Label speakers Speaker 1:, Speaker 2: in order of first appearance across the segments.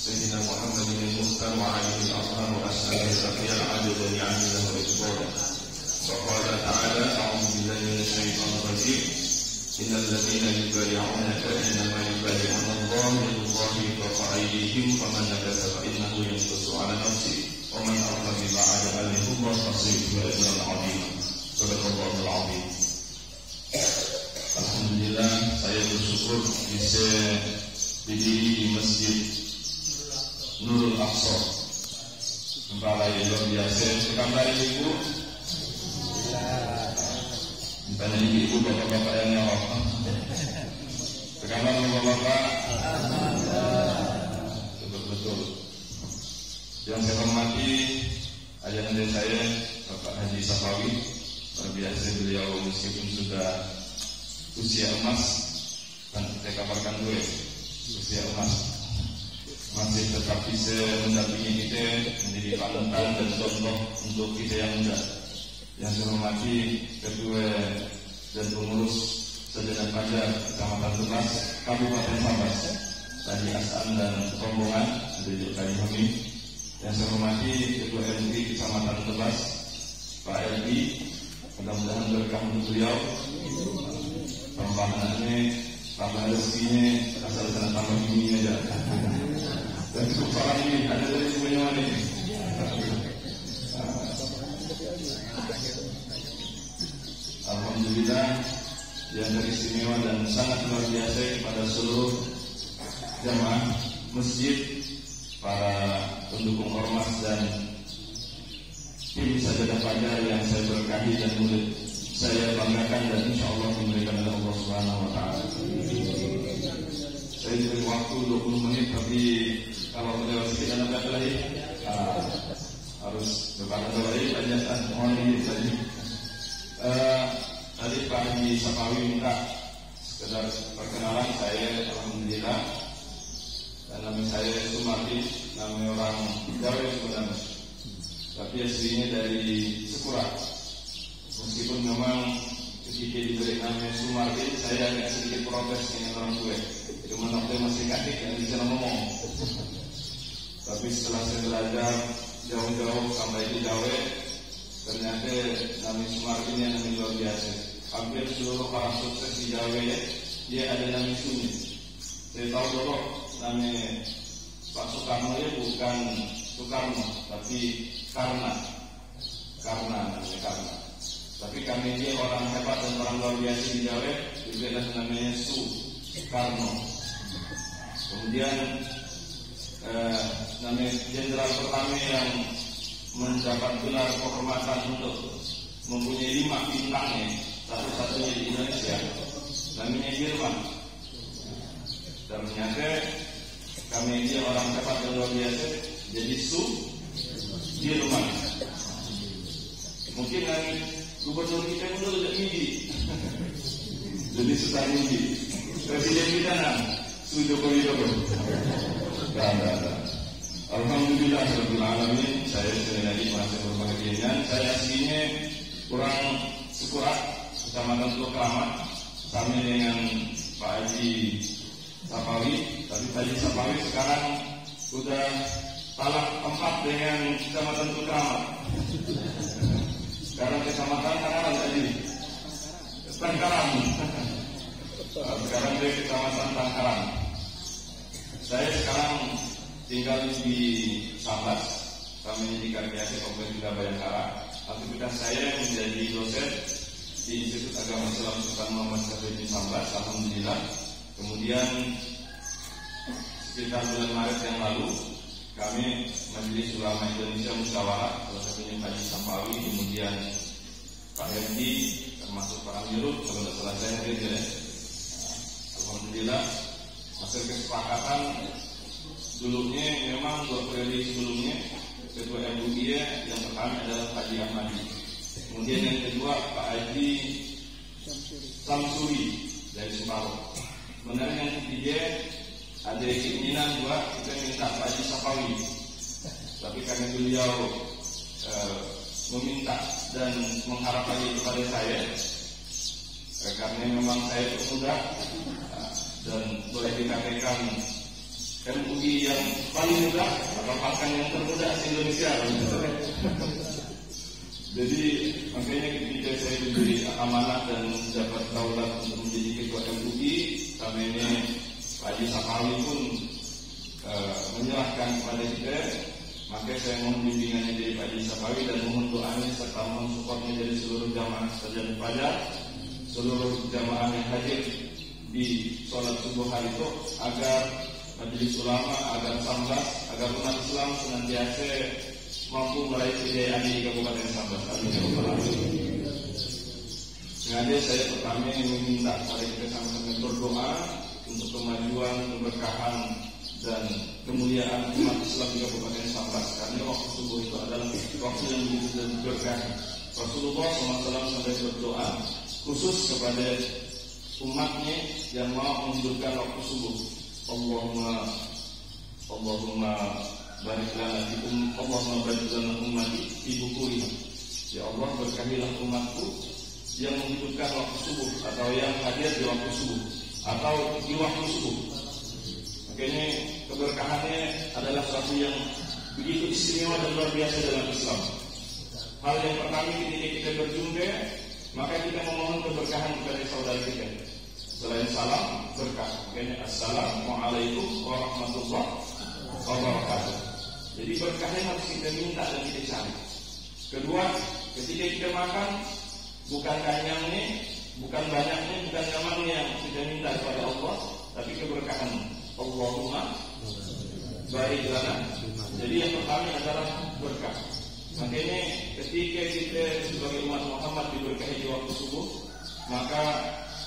Speaker 1: سيدنا محمد المختار وعليه الأطهار وأسأله الرفيع عدد نعمه وإجباره. وقال تعالى: أعوذ بالله من الشيطان الرجيم: إن الذين يبايعونك إنما يبايعون الله يد الله فوق أيديهم فمن نكث فإنه ينكث على نفسه ومن أوفى بما عهد عليه الله فسيؤتيه أجرا عظيما. صدق الله العظيم. Alhamdulillah, saya bersyukur bisa berdiri di Masjid Nurul Aqsa. Tempat yang luar biasa. Kabar ibu? Tanya ibu bapak-bapak yang nyawab. Kabar bapak-bapak? Betul-betul. Yang saya hormati ayahanda saya, Bapak Haji Safawi. Luar biasa beliau meskipun sudah usia emas, dan saya kabarkan dulu ya, usia emas masih tetap bisa mendampingi kita, menjadi panutan dan contoh untuk kita yang muda. Yang saya hormati Ketua dan Pengurus Sejenak Fajar Kecamatan Tunas, Kabupaten Sambas, Tadi Hasan dan Rombongan, Adil Tadi Hamid. Yang saya hormati Ketua MUI Kecamatan Tebas, Pak LI. Mudah-mudahan berkah untuk beliau. Tambahannya, tambah rezekinya, asal sana tambah ini aja. Dan untuk orang ini ada dari semuanya ini. Alhamdulillah, yang teristimewa dan sangat luar biasa kepada seluruh jamaah masjid, para pendukung ormas dan tim Sajadah Fajar yang saya berkahi dan murid saya banggakan dan insya Allah diberikan oleh Allah Subhanahu Wa Taala. Saya diberi waktu 20 menit, tapi kalau terlewat sedikit dan ada lagi harus berbakat lagi penjelasan mohon izin tadi. Tadi Pak Haji Safawi minta sekedar perkenalan saya, alhamdulillah. Dan nama saya Sumardi, nama orang Jawa sebenarnya, tapi aslinya dari Sekura. Meskipun memang ketika diberi nama Sumardi, saya agak sedikit protes dengan orang tua. Cuma waktu masih kaki yang bisa ngomong. Tapi setelah saya belajar jauh-jauh sampai di Jawa, ternyata nama Sumardi ini nama luar biasa. Hampir seluruh orang sukses di Jawa dia ada nama Sumi. Saya tahu dulu nama Pak Soekarno ya bukan Soekarno, tapi Karna. Tapi kami dia orang hebat dan orang luar biasa di Jawa, juga namanya Soekarno. Kemudian nama jenderal pertama yang mendapat gelar kehormatan untuk mempunyai 5 bintangnya, satu-satunya di Indonesia, namanya Jerman. Dan ternyata kami dia orang hebat dan luar biasa, jadi Jerman. Mungkin nanti gubernur kita dulu tidak midi, jadi susah midi. Presiden kita Joko Widodo. Alhamdulillah Rabbil Alamin. Saya sekali lagi merasa berbahagia. Saya aslinya kurang Sekura, Kecamatan Teluk Kramat, kami dengan Pak Haji Safawi. Tapi Pak Haji Safawi sekarang sudah talak 4 dengan Kecamatan Teluk Kramat. Sekarang Kecamatan Tangkaran tadi. Tangkaran. Sekarang dia Kecamatan Tangkaran. Saya sekarang tinggal di Sambas. Kami di KPAC Kabupaten Bayangkara. Aktivitas saya menjadi dosen di Institut Agama Islam Sultan Muhammad Said Sambas. Alhamdulillah. Kemudian sekitar bulan Maret yang lalu kami Majelis Ulama Indonesia Musyawarah, salah satunya Pak Haji Safawi, kemudian Pak Hendi, termasuk Pak Amirul, kalau tidak salah saya hadir ya. Alhamdulillah hasil kesepakatan dulunya memang 2 periode sebelumnya Ketua MUI yang pertama adalah Pak Haji Ahmadi, kemudian yang kedua Pak Haji Samsuri dari Semarang. Kemudian yang ketiga ada keinginan buat kita minta Pak Haji Safawi, tapi karena beliau meminta dan mengharap lagi kepada saya, karena memang saya pemuda dan boleh dikatakan MUI yang paling muda atau bahkan yang termuda di Indonesia. Jadi makanya ketika saya diberi amanah dan mendapat daulat untuk menjadi ketua MUI, kami ini Pak Haji Sapawi pun menyerahkan kepada kita. Maka saya mohon bimbingannya dari Pak Haji Sapawi dan mohon doanya serta mohon supportnya dari seluruh jamaah sekalian Fajar, seluruh jamaah yang hadir di sholat subuh hari itu, agar majelis ulama, agar Sambas, agar umat Islam senantiasa mampu meraih kejayaan di Kabupaten Sambas. Sengaja saya pertama meminta kepada kita sama-sama berdoa untuk kemajuan, keberkahan dan kemuliaan umat Islam di Kabupaten Sambas, karena waktu subuh itu adalah waktu yang begitu berkah. Rasulullah SAW sampai berdoa khusus kepada umatnya yang mau menghidupkan waktu subuh. Allahumma barik lana Allahumma barik lana ummati fi bukuri. Ya Allah, berkahilah umatku yang menghidupkan waktu subuh atau yang hadir di waktu subuh atau di waktu subuh. Makanya keberkahannya adalah sesuatu yang begitu istimewa dan luar biasa dalam Islam. Hal yang pertama ketika kita berjumpa, maka kita memohon keberkahan kepada saudara kita. Selain salam, berkah. Makanya Assalamualaikum warahmatullahi wabarakatuh. Jadi berkahnya harus kita minta dan kita cari. Kedua, ketika kita makan, bukan kanyangnya, bukan banyaknya, bukan nyamannya yang kita minta kepada Allah, tapi keberkahan. Allahumma barik lana. Jadi yang pertama adalah berkah. Makanya ketika kita sebagai umat Muhammad diberkahi di waktu subuh, maka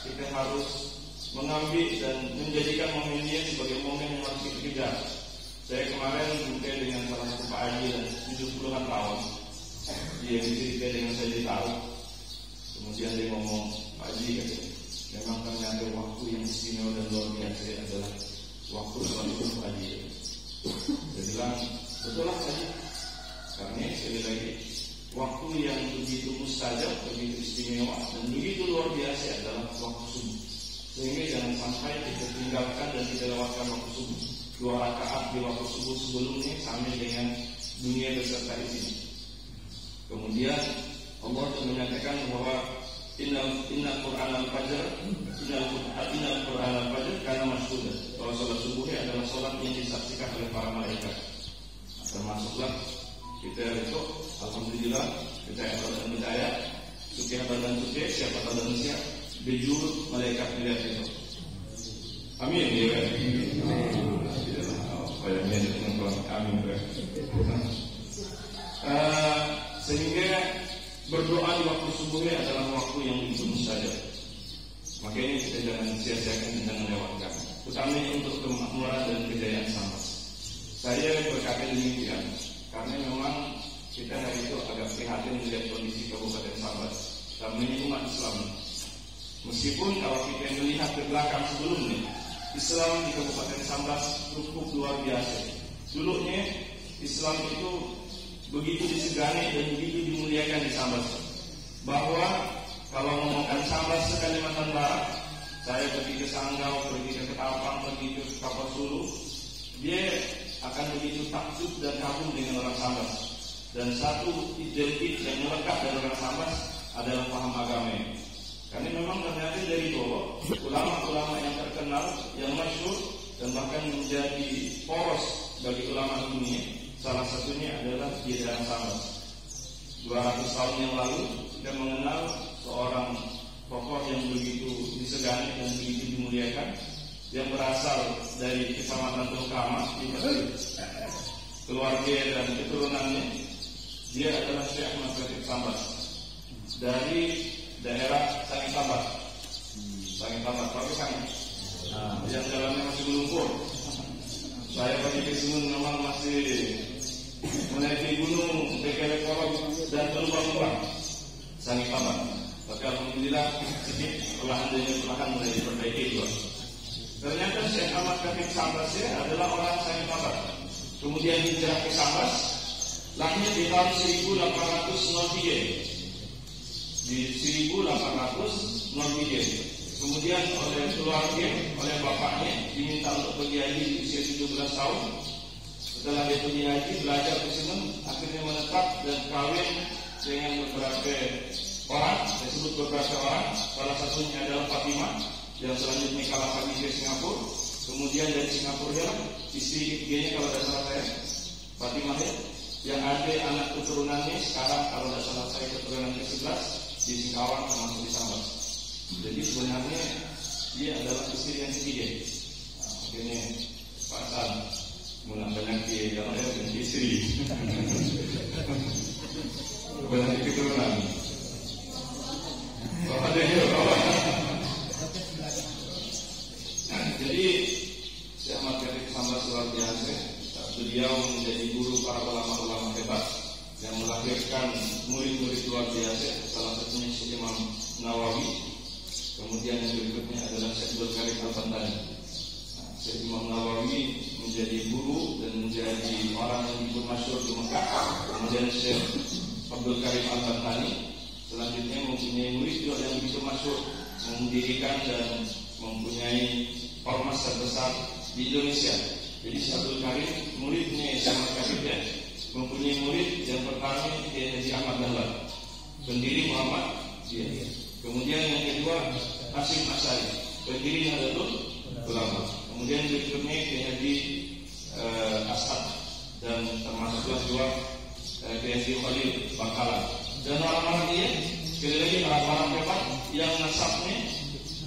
Speaker 1: kita harus mengambil dan menjadikan momen ini sebagai momen yang harus kita kejar. Saya kemarin berjumpa dengan salah satu Pak Haji dan 70-an tahun. Dia cerita dengan saya tahu. Kemudian dia ngomong, Pak Haji, memang ternyata waktu yang istimewa dan luar biasa adalah waktu sholat subuh Haji. Dia bilang, betul lah Haji. Karena sekali lagi, waktu yang begitu mustajab, begitu istimewa dan begitu luar biasa adalah waktu subuh. Sehingga jangan sampai kita tinggalkan dan kita lewatkan waktu subuh. 2 rakaat di waktu subuh sebelumnya sama dengan dunia beserta isinya. Kemudian Allah menyatakan bahwa Innal Qur'an al-Fajr Innal Qur'an al-Fajr karena mashuda, bahwa sholat subuhnya adalah sholat yang disaksikan oleh para malaikat. Termasuklah kita itu alhamdulillah kita yang percaya suci badan suci siapa badan siap bejur malaikat melihat itu. Amin ya. Amin. Sehingga berdoa di waktu subuhnya adalah waktu yang begitu mustajab. Makanya kita jangan sia-siakan dan jangan lewatkan. Utamanya untuk kemakmuran dan kejayaan Sambas. Saya berkata demikian karena memang kita hari itu agak prihatin melihat kondisi Kabupaten Sambas. Kami ini umat Islam. Meskipun kalau kita melihat ke belakang sebelumnya, Islam di Kabupaten Sambas cukup luar biasa. Dulunya Islam itu begitu disegani dan begitu dimuliakan di Sambas. Bahwa kalau ngomongkan Sambas ke Kalimantan Barat, saya pergi ke Sanggau, pergi ke Ketapang, pergi ke Kapasulu, dia akan begitu takjub dan kagum dengan orang Sambas. Dan satu identitas yang melekat dari orang Sambas adalah paham agama. Karena memang ternyata dari dulu ulama-ulama yang terkenal, yang masyhur dan bahkan menjadi poros bagi ulama dunia, salah satunya adalah di daerah Sambas. 200 tahun yang lalu kita mengenal seorang tokoh yang begitu disegani dan begitu dimuliakan, yang berasal dari Kecamatan Tulkama di Mesir. Keluarga dan keturunannya, dia adalah Syekh Ahmad Khatib Sambas dari daerah Sangi Sambas. Sangi Sambas, tapi Sangi yang jalannya masih melumpur. Saya pergi ke gunung memang masih menaiki gunung, bekerja kolom dan berlubang-lubang. Sangi Sambas. Tapi alhamdulillah perlahan mulai diperbaiki juga. Ternyata Syekh Ahmad Khatib Sambas adalah orang Sangi Sambas. Kemudian hijrah ke Sambas, lahir di tahun 1803. Di 1803 Kemudian oleh keluarga, oleh bapaknya diminta untuk pergi haji di usia 17 tahun. Setelah dia pergi haji, belajar ke Semen, akhirnya menetap dan kawin dengan beberapa orang. Saya sebut beberapa orang. Salah satunya adalah Fatimah yang selanjutnya kalah pergi ke Singapura. Kemudian dari Singapura istri ketiganya kalau tidak salah saya Fatimah yang ada anak keturunannya sekarang kalau tidak salah saya keturunan ke-11 di Singkawang termasuk di Sambas. Jadi sebenarnya dia adalah istri yang ketiga. Akhirnya Pak San mulai banyak dia dan istri banyak keturunan. Bapak dia bapak. Jadi Syekh Ahmad Karib Sambas luar biasa. Beliau menjadi guru para ulama-ulama hebat yang melahirkan murid-murid luar biasa. Salah satunya Syekh Imam Nawawi. Kemudian yang berikutnya adalah Syekh Abdul Karim Al-Bantani. Syekh Imam Nawawi menjadi guru dan menjadi orang yang ikut masyhur di Mekah. Kemudian Syekh Abdul Karim Al-Bantani selanjutnya mempunyai murid juga yang begitu masyhur, mendirikan dan mempunyai ormas terbesar di Indonesia. Jadi Syekh Abdul Karim muridnya Syekh Ahmad Karib mempunyai murid yang pertama Kiai Haji Ahmad Dahlan, pendiri Muhammad dia. Kemudian yang kedua Hasyim Asy'ari, pendiri Nahdlatul Ulama. Kemudian berikutnya Kiai Haji As'ad dan termasuklah juga Kiai Haji Khalil Bangkalan. Dan orang-orang dia sekali lagi orang-orang hebat yang nasabnya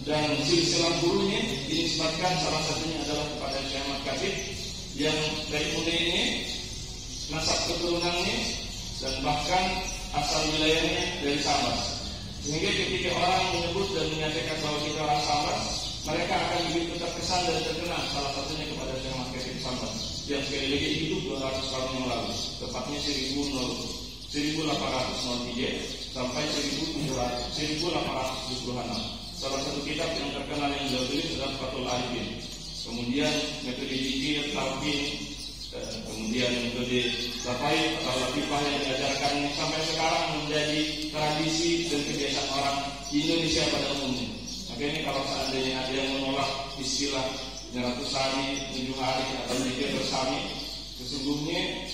Speaker 1: dan silsilah gurunya dinisbatkan salah satunya adalah kepada Syekh Ahmad Karib yang dari mudanya nasab keturunannya dan bahkan asal wilayahnya dari Sambas. Sehingga ketika orang menyebut dan menyatakan bahwa kita orang Sambas, mereka akan begitu terkesan dan terkenal salah satunya kepada Syekh Ahmad Karib Sambas yang sekali lagi hidup 200 tahun yang lalu, tepatnya 1803 sampai 1876. Salah satu kitab yang terkenal yang beliau tulis adalah Fathul Arifin. Kemudian metode zikir, talqin, kemudian metode tafaid atau latifah yang diajarkan sampai sekarang menjadi tradisi dan kebiasaan orang di Indonesia pada umumnya. Makanya kalau seandainya ada yang menolak istilah 100 hari, 7 hari atau zikir bersami, sesungguhnya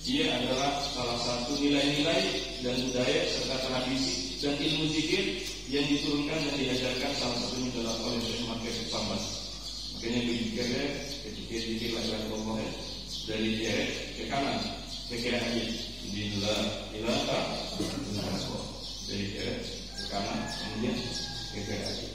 Speaker 1: ia adalah salah satu nilai-nilai dan budaya serta tradisi dan ilmu zikir yang diturunkan dan diajarkan salah satunya adalah oleh Syekh Ahmad Karib Sambas. Makanya berzikirnya ketika zikir la ilaha illallah dari kiri ke kanan, ke kiri aja. Bismillah ilaha illallah dari kiri ke kanan, kemudian ke kiri aja.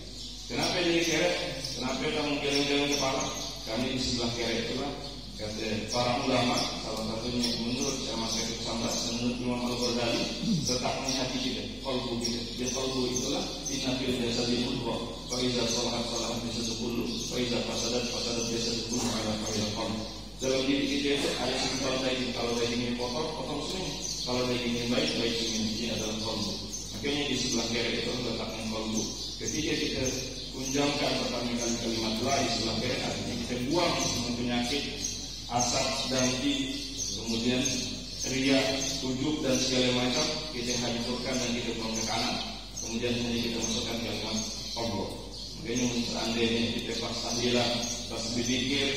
Speaker 1: Kenapa dari kiri? Kenapa kamu geleng-geleng kepala? Kami di sebelah kiri itulah kata para ulama, salah satunya menurut Syekh Ahmad Karib Sambas dan menurut Imam Al-Ghazali, letaknya hati kita, qalbu kita. Di qalbu itulah inna fil jasadi mudghah, fa idza salahat salahat jasadu kullu, fa idza fasadat jasadu kullu ala fa'il qalb. Dalam diri kita itu ada sekitar daging. Kalau dagingnya kotor, kotor semua. Kalau dagingnya baik, baik semua. Ini adalah qalbu. Makanya di sebelah kiri itu letaknya qalbu. Ketika kita kunjamkan pertama kali kalimat la di sebelah kiri, artinya kita buang semua penyakit, asap, dengki, kemudian ria, ujub dan segala macam kita hancurkan dan kita buang ke kanan. Kemudian hanya kita masukkan kalimat Allah. Makanya seandainya kita pas tahlilan, pas berzikir,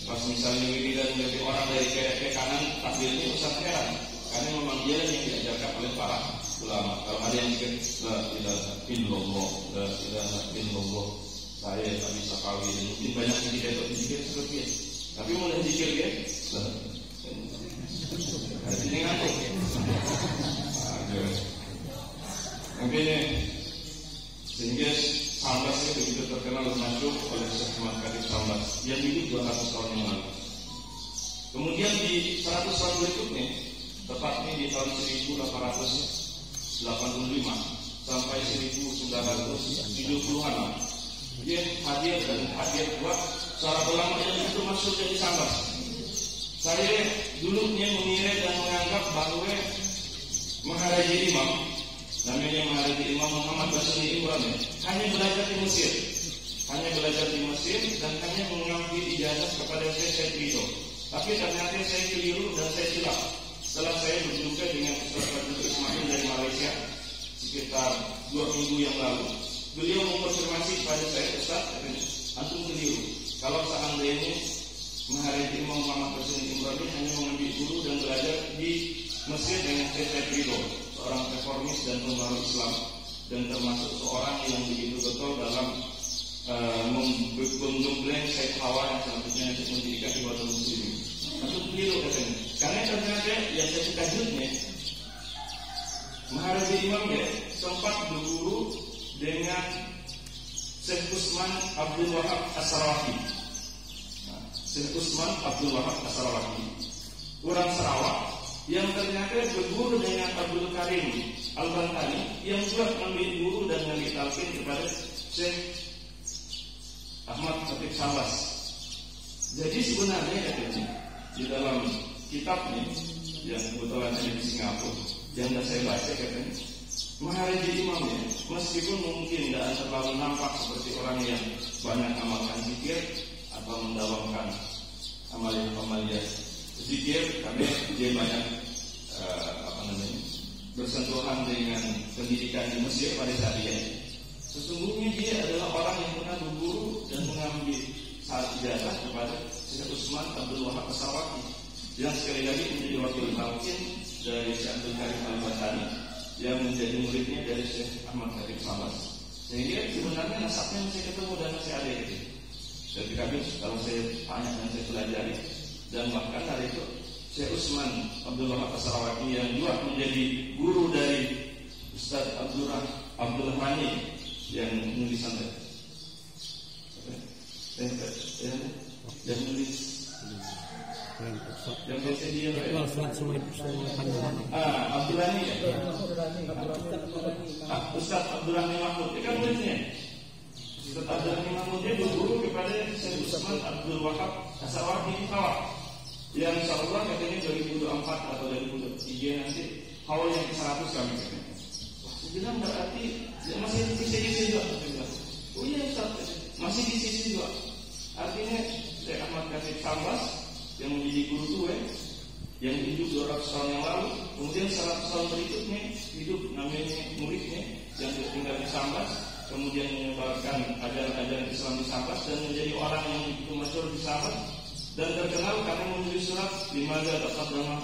Speaker 1: pas misalnya wiridan dari orang dari kiri ke kanan, takbirnya usah heran, karena memang dia yang diajarkan oleh para ulama. Kalau ada yang zikir la ilaha illallah, la ilaha illallah, saya tak bisa kawin, mungkin banyak yang tidak berzikir seperti itu. Tapi mulai zikir dia, ini ngantuk. Mungkin sehingga Sambas itu begitu terkenal dan masyhur oleh Syekh Ahmad Karib Sambas yang hidup 200 tahun yang lalu. Kemudian di 100 tahun berikutnya, tepatnya di tahun 1885 sampai 1970-an, dia hadir dan hadir buat seorang ulama yang begitu masyhur dari Sambas. Saya dulunya mengira dan menganggap bahwa Maharaja Imam, namanya Maharaja Imam Muhammad Basri Imran, hanya belajar di Mesir, dan hanya mengambil ijazah kepada Syekh Ridho. Tapi ternyata saya keliru dan saya silap. Setelah saya berjumpa dengan Ustaz Abdul Ismail dari Malaysia sekitar 2 minggu yang lalu, beliau mengkonfirmasi kepada saya, Ustaz, antum keliru. Kalau seandainya Maharij Imam Muhammad Basri Imran hanya mengambil guru dan belajar di Mesir dengan Syekh Ridho, seorang reformis dan pembaru Islam, dan termasuk seorang yang begitu betul dalam menggembleng Syekh Hawa yang selanjutnya untuk mendirikan Ikhwanul Muslimin. Itu keliru katanya. Karena ternyata yang saya tajudnya Maharij Imam ya sempat berguru dengan Syekh Utsman Abdul Wahab As-Sarawahi. Syekh Utsman Abdul Wahab As-Sarawahi, orang Sarawak yang ternyata berguru dengan Abdul Karim Al-Bantani yang juga mengambil guru dan mengambil talqin kepada Syekh Ahmad Khatib Syahbaz. Jadi sebenarnya katanya di dalam kitabnya yang kebetulan ada di Singapura yang saya baca katanya Maharij Imamnya meskipun mungkin tidak terlalu nampak seperti orang yang banyak amalkan zikir atau mendawamkan amalia zikir, karena dia banyak bersentuhan dengan pendidikan di Mesir pada saat dia. Sesungguhnya dia adalah orang yang pernah berguru dan mengambil ijazah kepada Syekh Utsman Abdul Wahab As-Sarawahi yang sekali lagi menjadi wakil talqin dari Syekh Abdul Karim Al-Bantani yang menjadi muridnya dari Syekh Ahmad Khatib Syahbaz. Sehingga sebenarnya nasabnya masih ketemu dan masih ada gitu. Jadi kalau saya tanya dan saya pelajari, dan bahkan hari itu Syekh Utsman Abdul Wahab As-Sarawahi yang juga menjadi guru dari Ustaz Abdul Rahmani yang nulisan yang nulis yang biasa dia Abdul Rahmani ya, Ustaz Abdul Rahmani Mahmud dia kan nulisnya. Ustaz Abdul Rahmani Mahmud dia berguru kepada Syekh Utsman Abdul Wahab As-Sarawahi di Sarawak, yang insyaallah katanya 2024 atau 2023 nanti haul yang ke-100 kami katanya. Wah, saya bilang berarti ya masih di sisi juga. Oh iya Ustaz, masih di sisi juga. Artinya Syekh Ahmad Khatib Syahbaz yang menjadi guru tua yang hidup 200 tahun yang lalu, kemudian 100 tahun berikutnya hidup namanya muridnya yang tinggal di Syahbaz, kemudian menyebarkan ajaran-ajaran Islam di Syahbaz dan menjadi orang yang begitu masyhur di Syahbaz dan terkenal karena menulis surat Limadza taqaddama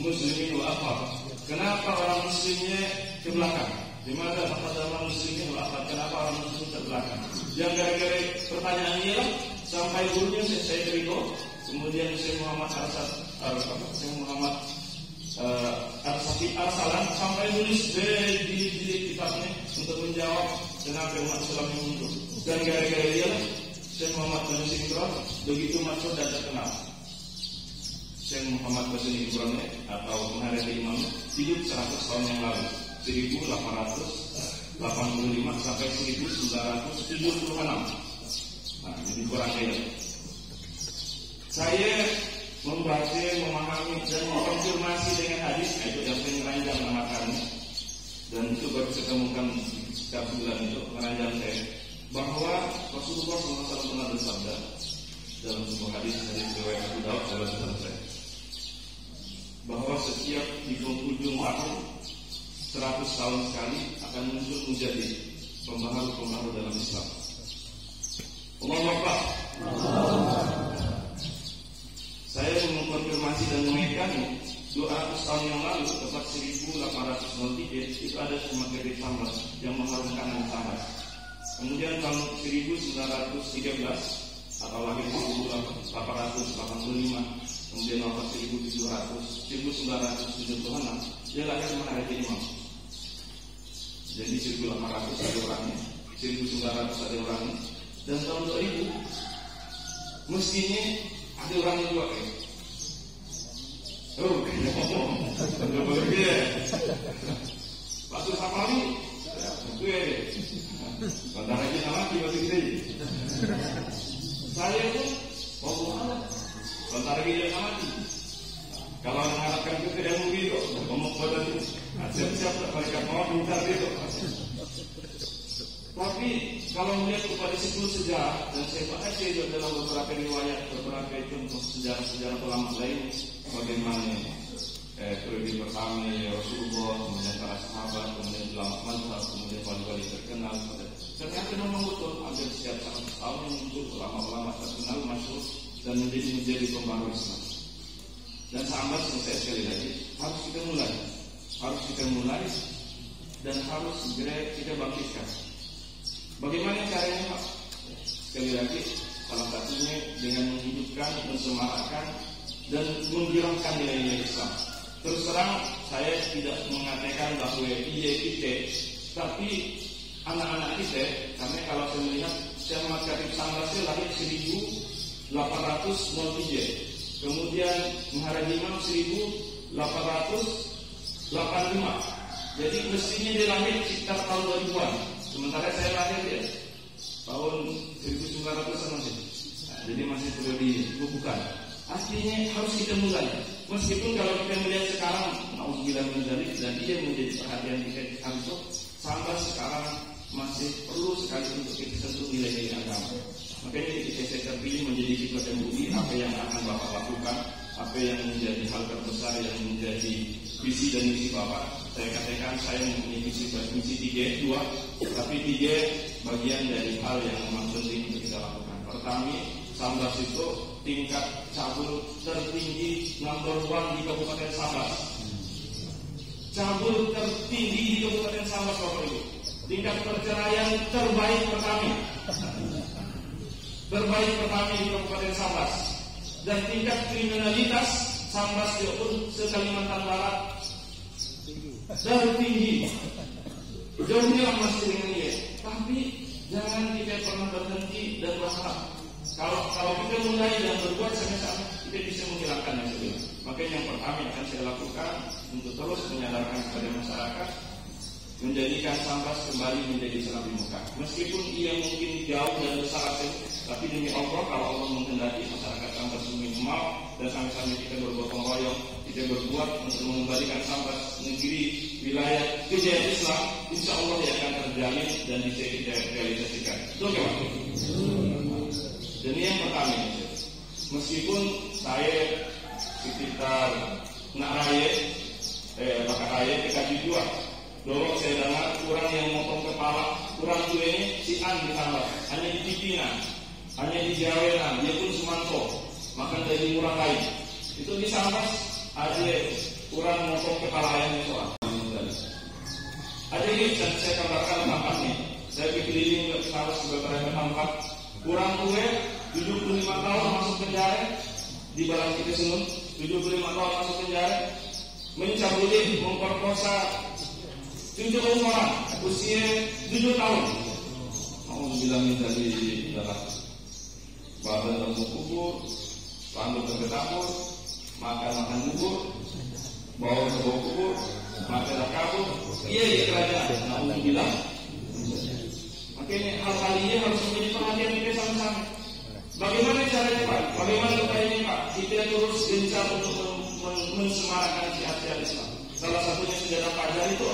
Speaker 1: muslimin wa akhar. Kenapa orang muslimnya ke belakang? Limadza taqaddama muslimin wa akhar. Kenapa orang muslim terbelakang? Yang gara-gara pertanyaannya lah sampai gurunya Syekh Ridho, kemudian Syekh Muhammad Al-Safi Al-Salam sampai nulis jilid kitabnya untuk menjawab kenapa umat Islam yang mundur. Dan gara-gara dia lah Syekh Muhammad Basri Imran begitu masyhur dan terkenal. Syekh Muhammad Basri Imran atau Maharij Imam hidup 100 tahun yang lalu, 1885 sampai 1976. Nah, jadi kurang lebih. Saya membaca, memahami dan mengkonfirmasi dengan hadis itu yang meranjang mengakarnya, dan itu baru saya temukan setiap bulan itu meranjang saya bahwa Rasulullah SAW pernah bersabda dalam sebuah hadis dari riwayat Abu Daud dalam selesai bahwa setiap di penghujung tahun 100 tahun sekali akan muncul menjadi pembaharu-pembaharu dalam Islam. Allahu Akbar. Saya mengkonfirmasi dan mengaitkannya 200 tahun yang lalu tepat 1803 itu ada Syekh Khatib Syahbaz yang mengharumkan nama Syahbaz. Kemudian tahun 1913 atau lahir 1885, kemudian wafat 1976, dia lahir Maharij Imam. Jadi 1800 ada orangnya, 1900 ada orangnya, dan tahun 2000 mestinya ada orangnya juga kan? Oh, kayaknya ngomong, udah berbeda ya. Waktu Sapari, itu ya deh. Bentar aja nama masih gede. Saya itu mau alat. Bentar lagi dia mati. Kalau mengharapkan itu tidak mungkin kok. Ngomong pada itu, siap-siap mereka mau minta itu. Tapi kalau melihat kepada siklus sejarah dan saya baca juga dalam beberapa riwayat, beberapa contoh sejarah-sejarah ulama lain, bagaimana periode pertama Rasulullah, kemudian para sahabat, kemudian ulama mazhab, kemudian wali-wali terkenal. Ternyata memang betul hampir setiap tahun yang muncul ulama-ulama terkenal masuk dan menjadi pembaharu Islam. Dan sahabat saya sekali lagi harus kita mulai dan harus segera kita bangkitkan. Bagaimana caranya Pak? Sekali lagi salah satunya dengan menghidupkan, mensemarakkan dan menghilangkan nilai-nilai Islam. Terus terang saya tidak mengatakan bahwa kita, tapi anak-anak kita, karena kalau saya melihat Syekh Ahmad Khatib Sambas lahir 1803, kemudian Muharrem Imam 1885. Jadi mestinya dia lahir sekitar tahun 2000-an. Sementara saya lahir dia tahun 1900-an masih. Nah, jadi masih perlu dibukukan. Artinya harus kita mulai. Meskipun kalau kita melihat sekarang, nauzubillah min dzalik, dan dia menjadi perhatian kita hari itu, sampai sekarang masih perlu sekali untuk kita sentuh nilai-nilai agama. Makanya ketika saya terpilih menjadi ketua MUI, apa yang akan Bapak lakukan, apa yang menjadi hal terbesar yang menjadi visi dan misi Bapak. Saya katakan saya mempunyai misi 2, tapi 3 bagian dari hal yang memang penting untuk kita lakukan. Pertama, Sambas itu tingkat cabul tertinggi nomor 1 di Kabupaten Sambas. Cabul tertinggi di Kabupaten Sambas, Bapak Ibu. Tingkat perceraian terbaik pertama di Kabupaten Sambas. Dan tingkat kriminalitas Sambas pun se-Kalimantan Barat tertinggi. Jauhnya masih dengan dia. Tapi jangan kita pernah berhenti dan berharap. Kalau kita mulai dan berbuat sama-sama, kita bisa menghilangkannya sebenarnya. Makanya yang pertama yang akan saya lakukan untuk terus menyadarkan kepada masyarakat, menjadikan Sambas kembali menjadi Islam di Mekah. Meskipun ia mungkin jauh dan besar tapi demi Allah, kalau Allah menghendaki masyarakat Sambas minimal dan sama-sama kita bergotong royong, kita berbuat untuk mengembalikan Sambas negeri wilayah kejayaan Islam, insya Allah dia akan terjalin dan bisa kita realisasikan. Betul ya Pak? Dan ini yang pertama, meskipun saya sekitar Bakar Raya PKB 2, dorong saya dengar kurang yang motong kepala, kurang tua ini si An ditambah, hanya di Pipina, hanya di Jawenan, dia pun Sumanto, makan dari murah lain. Itu di Sambas ada kurang motong kepala ayamnya soal. Ada ini saya kabarkan tampaknya, saya keliling ke Sambas beberapa tempat, kurang tua 75 tahun masuk penjara di Balang Kita Senun, 75 tahun masuk penjara, mencabuli, memperkosa 7 orang usia 7 tahun. Mau bilang tadi adalah badan temu kubur, panduk ke dapur, makan bubur, bawa ke bawah kubur, makan kabur. Iya kerajaan. Mau bilang, makanya hal-hal ini harus menjadi perhatian kita sama-sama. Bagaimana caranya Pak? Bagaimana upayanya Pak? Kita terus gencar untuk mensemarakkan syiar-syiar Islam. Salah satunya senjata fajar itu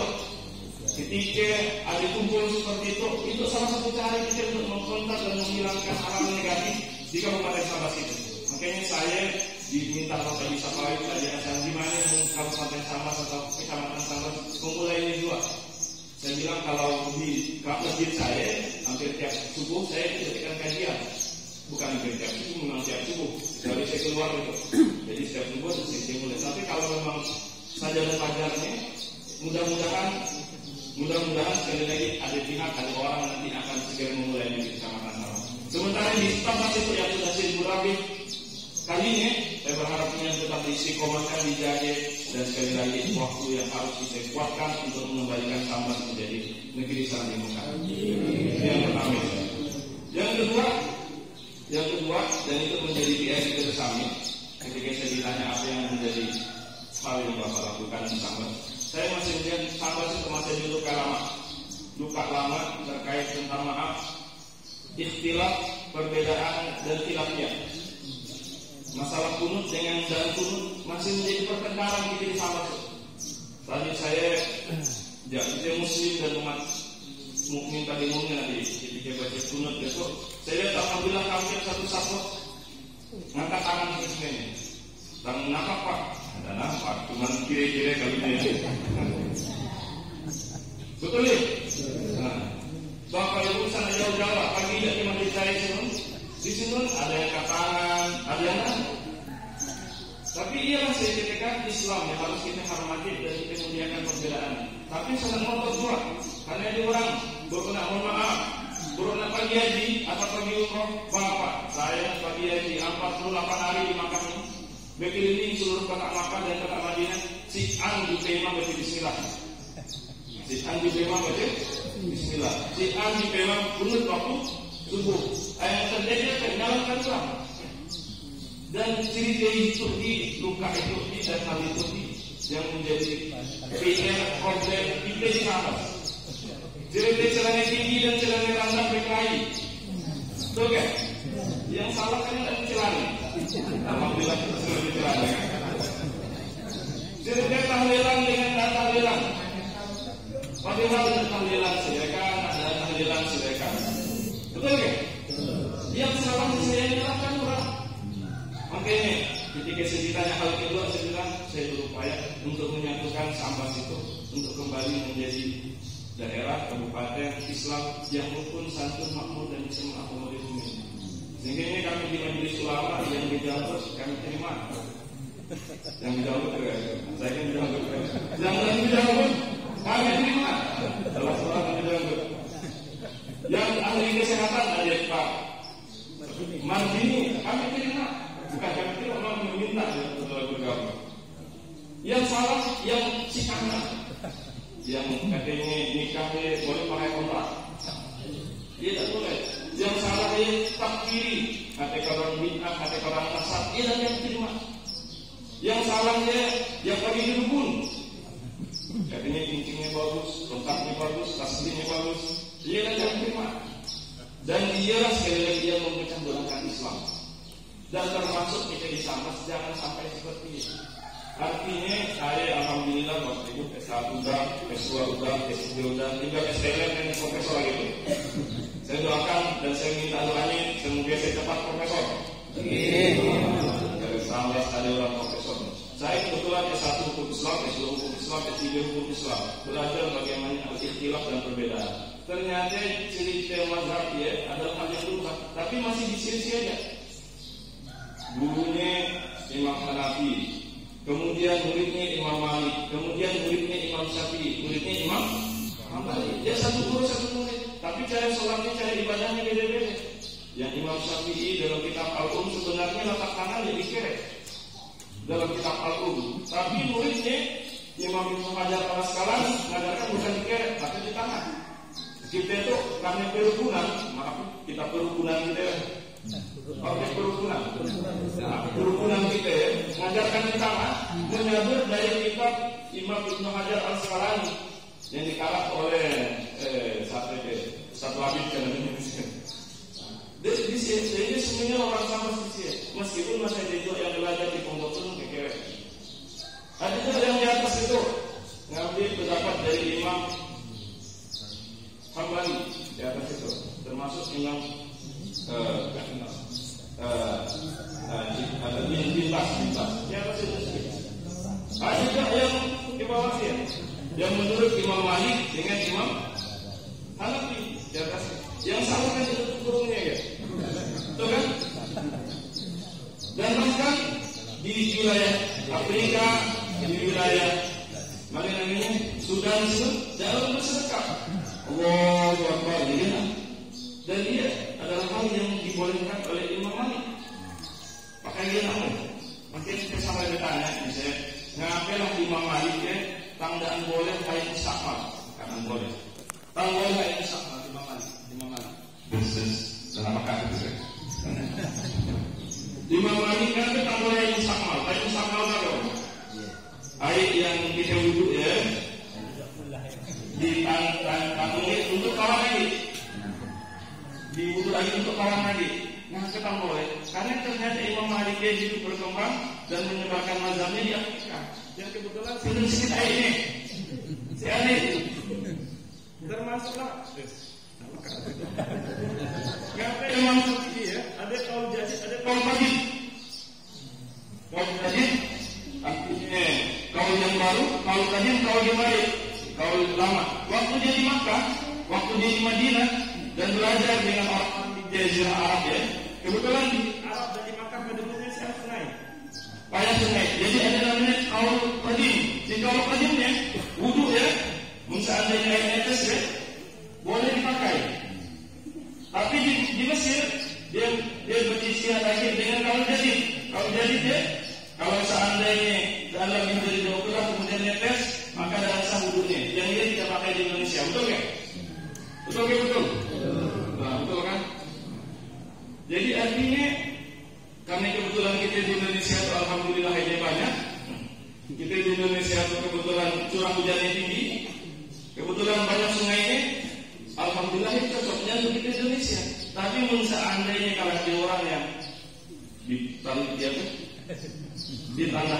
Speaker 1: ketika ada kumpul seperti itu salah satu cara kita untuk mengkontak dan menghilangkan hal negatif di Kabupaten Sambas itu. Makanya saya diminta Bapak bisa kawin tadi asal gimana Kabupaten Sambas atau Kecamatan Sambas memulai ini juga. Saya bilang kalau di masjid saya hampir tiap subuh saya ketika kajian. Bukan tiap subuh, memang tiap subuh. Dari saya keluar itu. Jadi setiap subuh saya mulai. Tapi kalau memang saja dan fajarnya, mudah-mudahan sekali lagi ada pihak, ada orang nanti akan segera memulai di Kecamatan Sambas. Sementara di tempat itu yang sudah Sidburabih kali ini, saya berharapnya tetap diistiqomahkan, dijaga, dan sekali lagi waktu yang harus kita kuatkan untuk mengembalikan Sambas menjadi negeri Islam di Mekah. Yang pertama. Yang kedua, dan itu menjadi PR kita bersama. Ketika saya ditanya apa yang menjadi hal yang Bapak lakukan di Sambas, saya masih melihat Sambas itu masih luka lama terkait tentang maaf, ikhtilaf, perbedaan dan khilafiyah. Masalah kunut dengan dan kunut masih menjadi pertengkaran kita di Sambas. Tadi saya Muslim dan umat mukmin tadi mukmin nanti ketika baca kunut besok, saya lihat alhamdulillah hampir satu ngangkat tangan ke sini. Dan kenapa Pak? Ada empat, cuma kira-kira kali ini. Betul ya? Nah, Bapak Ibu sana jauh-jauh, pagi tidak cuma dicari di sini ada yang katangan, ada yang tapi ialah sertifikat Islam yang harus kita hormati dan kita muliakan perbedaan. Tapi sangat ngotot juga, karena ini orang berkenan mohon maaf, berkenan pagi haji atau pagi umroh, Bapak saya pagi haji 48 hari di Makkah ini, berkeliling seluruh kota Makkah dan kota Madinah, si an di tema baca Bismillah, si an di tema baca Bismillah, si an di tema kunut waktu subuh. Yang terjadi menyalahkan orang. Dan ciri itu di luka itu di dan hal itu yang menjadi PR problem kita di atas. Ciri celana tinggi dan celana rendah berkelahi. Betul kan? Yang salah kan tidak celana. Alhamdulillah sudah celana. Ciri tahlilan dengan tahlilan. Padahal tahlilan silakan, ada tahlilan silakan. Betul kan? Yang salah saya nyalahkan orang. Makanya ketika saya ditanya hal kedua, saya bilang saya berupaya untuk menyatukan Sambas itu untuk kembali menjadi daerah kabupaten Islam yang rukun, santun, makmur dan bisa mengakomodir ini. Sehingga ini kami di Majelis Ulama yang dijawab kami terima. Yang dijawab saya kan dijawab. Yang dijawab kami terima. Salah seorang yang dijawab. Yang ahli kesehatan ada Pak Mandini kami terima. Bukan kami tidak mau meminta untuk bergabung. Yang salah yang si anak yang katanya nikahnya boleh pakai kontrak, dia tidak boleh. Yang salah yang takfiri, kata orang bid'ah, kata orang tasawuf, dia tidak yang terima. Yang salahnya yang pergi di dukun, katanya cincingnya bagus, kontaknya bagus, tasbihnya bagus, dia tidak yang terima. Dan dialah sekali lagi yang memecah belahkan Islam. Dan termasuk kita di Sambas jangan sampai seperti itu. Artinya saya alhamdulillah waktu itu S1 udah, S2 udah, S3 udah, hingga STM dan profesor gitu. Saya doakan dan saya minta doanya semoga saya cepat profesor. Dari Sambas ada orang profesor. Saya kebetulan S1 hukum Islam, S2 hukum Islam, S3 hukum Islam. Belajar bagaimana ikhtilaf dan perbedaan. Ternyata ciri mazhab ya adalah hal yang lupa, tapi masih di sisi aja. Gurunya Imam Hanafi, kemudian muridnya Imam Malik, kemudian muridnya Imam Syafi'i, muridnya Imam Hambali. Dia satu guru satu murid, tapi cara sholatnya, cara ibadahnya beda-beda. Yang Imam Syafi'i dalam kitab Al-Um sebenarnya letak tangan jadi kerek dalam kitab Al-Um, tapi muridnya Imam Ibnu Hajar Al-Asqalani mengajarkan bukan di kerek, tapi di tangan. Kita itu karena perukunan, maaf kita perukunan kita. Oke, kerukunan. Nah, kerukunan kita ya, mengajarkan kita menyabut dari kitab Imam Ibnu Hajar Al-Asqalani yang dikarang oleh satu habib kan Indonesia. Di sini semuanya orang sama sisi. Meskipun masih ada juga yang belajar di pondok pun kekeret. Ada juga yang di atas itu ngambil pendapat dari Imam Hambali di atas itu, termasuk Imam bintas. Siapa sih? Ada juga yang di bawah sini, yang menurut Imam Malik dengan Imam Hanafi di atas. Yang salah kan itu burungnya ya, betul kan? Dan bahkan di wilayah Afrika, di wilayah mana namanya Sudan itu dalam bersedekah. Allahu Akbar, ya. Dan dia adalah hal yang dibolehkan oleh Imam Malik. Makanya dia tahu. Mungkin kita sampai bertanya, misalnya, ngapalah Imam Malik ya, tandaan boleh kayak istakmal, karena boleh. Tandaan boleh kayak istakmal Imam Malik. Bisnis dan apakah itu? Imam Malik kan tandaan boleh kayak istakmal apa? Air yang kita wudhu ya, di tanggung untuk kawan lagi. Dibutuh lagi untuk kawan lagi. Nah sekarang boleh, karena ternyata Imam Malik dia hidup berkembang dan menyebarkan mazhabnya di Afrika. Yang kebetulan film sekitar ini, si Ali, termasuklah. Kenapa Imam Syafi'i ya? Ada kaum jadi, ada kaum majid. Kaum majid artinya kaul yang baru, kaul kadim, kaul yang baik, kaul lama. Waktu dia di Makkah, waktu dia di Madinah dan belajar dengan orang di Jazirah Arab ya. Kebetulan di Arab dan di Makkah penduduknya sekarang sungai, banyak sungai. Jadi ada namanya kaul kadim. Di kaul kadimnya wudu ya, seandainya air netes ya, boleh dipakai. Tapi di Mesir dia beristihad lagi dengan kaul jadid. Kaul jadid ya, kalau seandainya dalam menjadi 20 kemudian netes, maka dalam sah wudunya. Yang dia tidak pakai di Indonesia, betul kan? Betul kan? Betul. Nah, betul kan? Jadi artinya karena kebetulan kita di Indonesia itu alhamdulillah aja banyak. Kita di Indonesia itu kebetulan curah hujannya tinggi, kebetulan banyak sungainya. Alhamdulillah itu cocoknya untuk kita di Indonesia. Tapi seandainya kalau ada orang yang di tanah dia tuh di tanah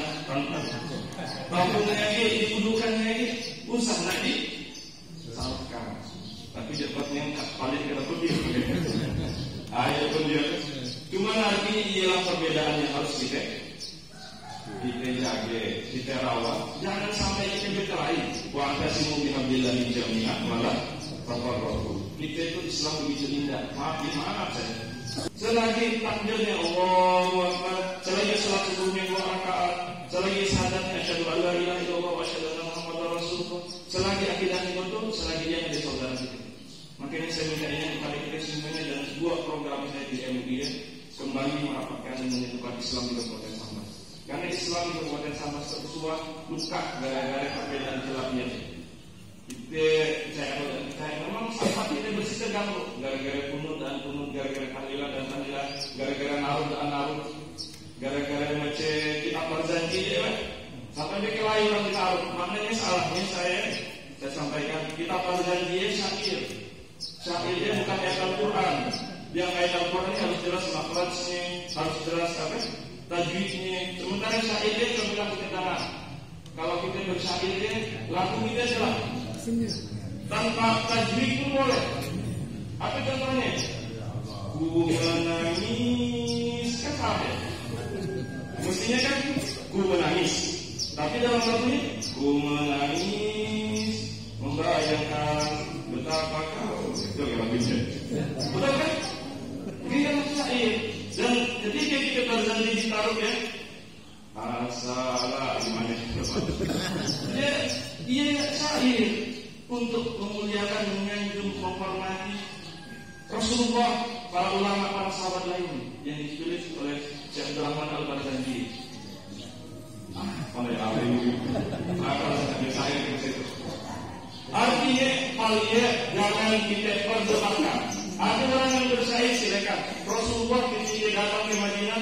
Speaker 1: kampungnya dia, di kudukannya dia, usah nanti salahkan. Tapi dapatnya paling kena putih. Ayo pun dia. Cuma artinya ialah perbedaan yang harus kita jaga, kita rawat. Jangan sampai kita berkelahi. Wa atasimu bihablillahi jami'an wala tafarraqu. Kita itu Islam begitu indah. Maaf saya. Selagi takbirnya Allahu Akbar, selagi salat subuhnya 2 rakaat, selagi syahadatnya asyhadu an la ilaha illallah wa asyhadu anna muhammadar rasulullah, selagi akidahnya betul, selagi dia ada saudara kita. Makanya saya minta ini kepada kita semuanya dan sebuah program saya di MUI kembali merapatkan dan menyatukan Islam di Kabupaten Sambas. Karena Islam di Kabupaten Sambas tersuah luka gara-gara perbedaan gelapnya. Kita memang sahabat kita bersih terganggu gara-gara kunut dan kunut, gara-gara tahlilan dan tahlilan, gara-gara naruh dan naruh, gara-gara baca kitab berjanji ya kan? Sampai dia kelayu orang ditaruh. Maknanya salahnya saya sampaikan kitab berjanji syair. Syair dia bukan ayat Al-Quran. Yang ayat Al-Quran ini harus jelas makhrajnya, harus jelas apa? Tajwidnya. Sementara syair dia cuma bilang kita tangan. Kalau kita bersyair dia, lagu kita jelas. Tanpa tajwid pun boleh. Apa contohnya? Ku menangis kan apa? Mestinya kan ku menangis. Tapi dalam lagunya ku menangis membayangkan betapa kau itu lagunya. Betul kan? Ini kan syair. Dan ketika kita berjanji ditaruh ya, assalamualaikum. Dia syair untuk memuliakan, menyanjung, menghormati Rasulullah, para ulama, para sahabat lain yang ditulis oleh Syekh Abdurrahman Al-Barzanji. Oleh alim, maka saya ke situ. Artinya, jangan kita perdebatkan. Ada orang yang bersyair silakan. Rasulullah ketika datang ke Madinah,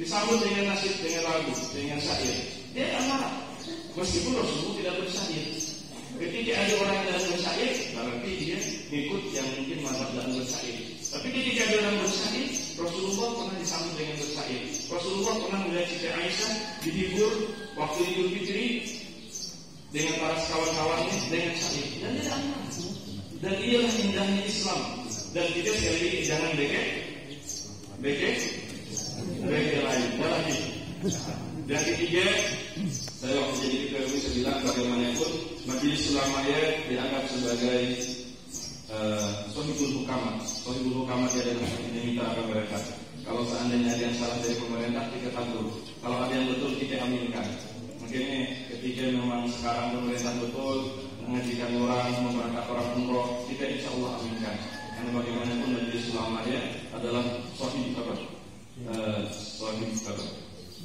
Speaker 1: disambut dengan nasib, dengan lagu, dengan syair. Dia amarah. Meskipun Rasulullah tidak bersyair. Ketika ada orang yang tidak bersyair, berarti dia ikut yang mungkin mazhab tidak bersyair. Tapi ketika ada orang bersyair, Rasulullah pernah disambut dengan bersyair. Rasulullah pernah melihat Siti Aisyah dihibur waktu Idul Fitri dengan para kawan-kawannya dengan syair. Dan dia amarah. Dan ialah indahnya Islam. Dan kita sekali lagi jangan beke lain. Dan ketiga, saya waktu jadi ketua MUI saya bilang bagaimanapun Majelis Ulama dianggap sebagai sohibul hukama. Sohibul hukama dia adalah yang minta akan mereka. Kalau seandainya ada yang salah dari pemerintah kita tegur. Kalau ada yang betul kita aminkan. Makanya ketika memang sekarang pemerintah betul mengajikan orang, memberangkat orang umroh, kita insya Allah aminkan. Karena bagaimanapun Majelis Ulama adalah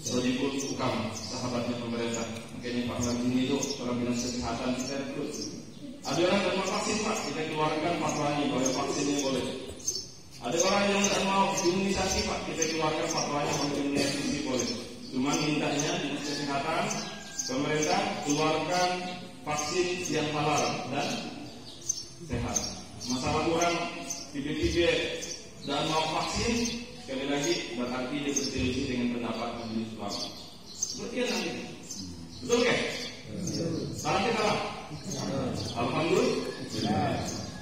Speaker 1: sohibul hukam, sahabatnya pemerintah. Makanya Pak Mardini itu orang dinas kesehatan kita terus. Ada orang yang mau vaksin Pak, kita keluarkan fatwanya bahwa vaksinnya boleh. Ada orang yang tidak mau imunisasi Pak, kita keluarkan fatwanya bahwa imunisasi boleh. Cuma mintanya dinas kesehatan, pemerintah keluarkan vaksin yang halal dan sehat. Masalah orang tiba-tiba dan mau vaksin, sekali lagi berarti dia berselisih dengan pendapat Majelis Ulama. Seperti nanti, betul kan? Salah kita lah. Alhamdulillah.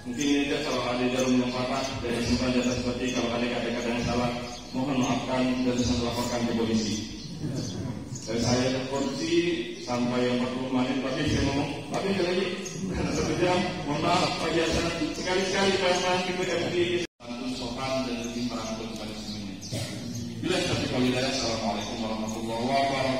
Speaker 1: Mungkin ini kalau ada jarum yang patah dari simpan jatah seperti kalau ada kadang-kadang salah, mohon maafkan. laporkan dan saya laporkan ke polisi. Dan saya kursi sampai 40 menit, tapi saya ngomong, tapi lagi karena 1 jam, mohon maaf Pak Jasan, sekali-sekali memang kita FD bantu sopan dan lebih merangkul kepada semuanya. Bila satu kali Assalamualaikum warahmatullahi wabarakatuh.